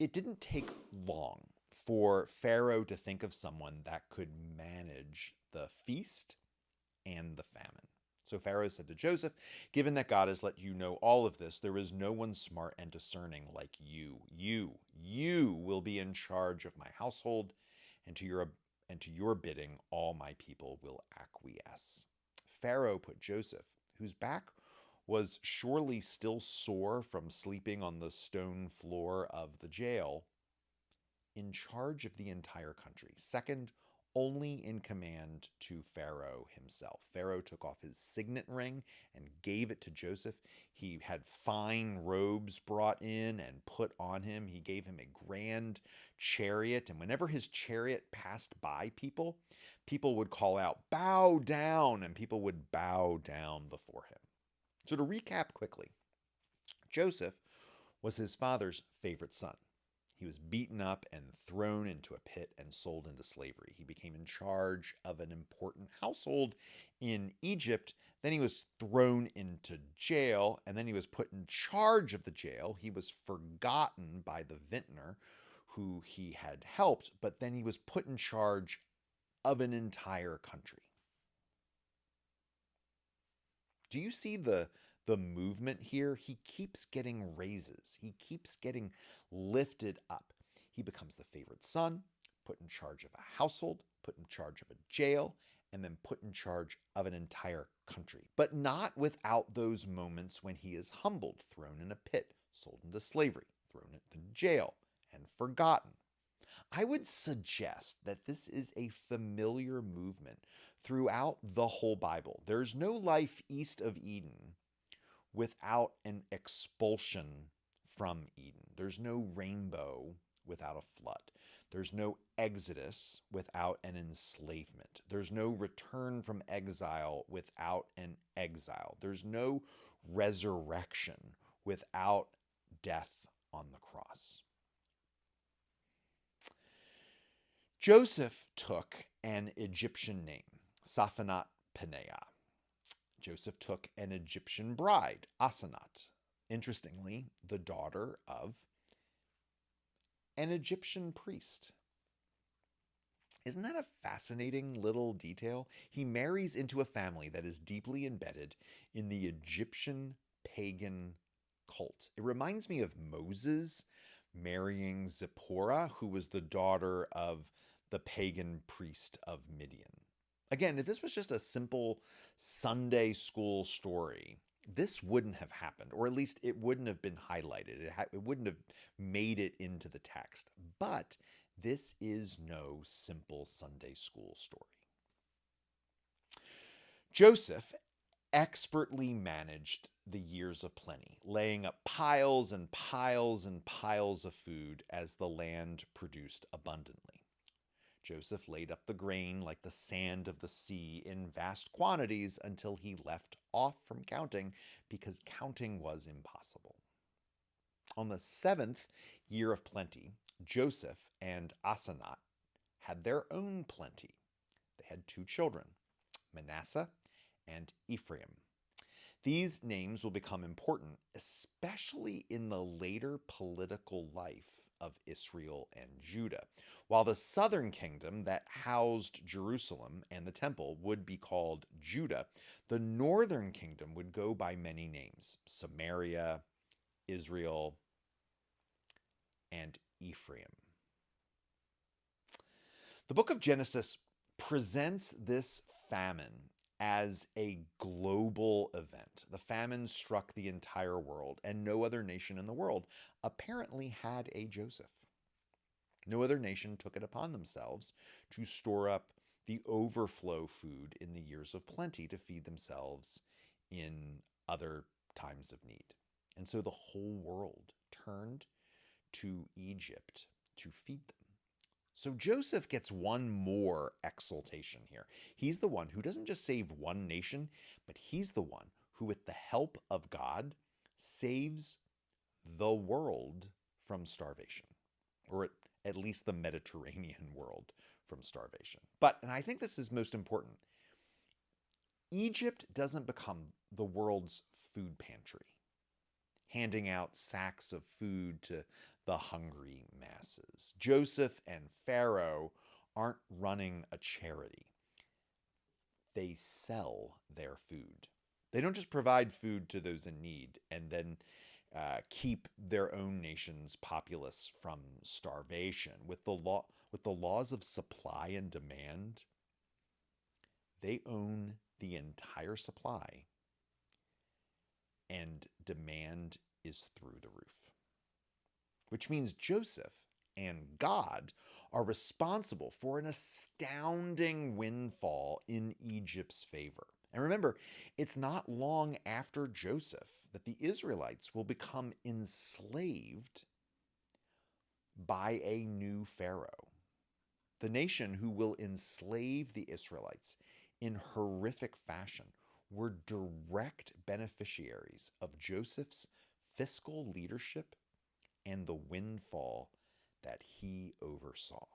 It didn't take long for Pharaoh to think of someone that could manage the feast and the famine. So Pharaoh said to Joseph, "Given that God has let you know all of this, there is no one smart and discerning like you. You will be in charge of my household, and to your bidding all my people will acquiesce." Pharaoh put Joseph, whose back was surely still sore from sleeping on the stone floor of the jail, in charge of the entire country, second only in command to Pharaoh himself. Pharaoh took off his signet ring and gave it to Joseph. He had fine robes brought in and put on him. He gave him a grand chariot, and whenever his chariot passed by people, people would call out, "Bow down," and people would bow down before him. So to recap quickly, Joseph was his father's favorite son. He was beaten up and thrown into a pit and sold into slavery. He became in charge of an important household in Egypt. Then he was thrown into jail, and then he was put in charge of the jail. He was forgotten by the vintner who he had helped, but then he was put in charge of an entire country. Do you see the movement here? He keeps getting raises. He keeps getting lifted up. He becomes the favorite son, put in charge of a household, put in charge of a jail, and then put in charge of an entire country. But not without those moments when he is humbled, thrown in a pit, sold into slavery, thrown into jail, and forgotten. I would suggest that this is a familiar movement throughout the whole Bible. There's no life east of Eden without an expulsion from Eden. There's no rainbow without a flood. There's no exodus without an enslavement. There's no return from exile without an exile. There's no resurrection without death on the cross. Joseph took an Egyptian name, Safenat Paneah. Joseph took an Egyptian bride, Asenat, interestingly, the daughter of an Egyptian priest. Isn't that a fascinating little detail? He marries into a family that is deeply embedded in the Egyptian pagan cult. It reminds me of Moses marrying Zipporah, who was the daughter of the pagan priest of Midian. Again, if this was just a simple Sunday school story, this wouldn't have happened, or at least it wouldn't have been highlighted. It wouldn't have made it into the text. But this is no simple Sunday school story. Joseph expertly managed the years of plenty, laying up piles and piles and piles of food as the land produced abundantly. Joseph laid up the grain like the sand of the sea in vast quantities until he left off from counting because counting was impossible. On the 7th year of plenty, Joseph and Asenat had their own plenty. They had 2 children, Manasseh and Ephraim. These names will become important, especially in the later political life of Israel and Judah. While the southern kingdom that housed Jerusalem and the temple would be called Judah, the northern kingdom would go by many names: Samaria, Israel, and Ephraim. The book of Genesis presents this famine as a global event. The famine struck the entire world, and no other nation in the world apparently had a Joseph. No other nation took it upon themselves to store up the overflow food in the years of plenty to feed themselves in other times of need. And so the whole world turned to Egypt to feed them. So Joseph gets one more exaltation here. He's the one who doesn't just save one nation, but he's the one who, with the help of God, saves the world from starvation, or at least the Mediterranean world from starvation. And I think this is most important, Egypt doesn't become the world's food pantry, handing out sacks of food to the hungry masses. Joseph and Pharaoh aren't running a charity. They sell their food. They don't just provide food to those in need and then keep their own nation's populace from starvation. With the laws of supply and demand, they own the entire supply, and demand is through the roof. Which means Joseph and God are responsible for an astounding windfall in Egypt's favor. And remember, it's not long after Joseph that the Israelites will become enslaved by a new Pharaoh. The nation who will enslave the Israelites in horrific fashion were direct beneficiaries of Joseph's fiscal leadership and the windfall that he oversaw.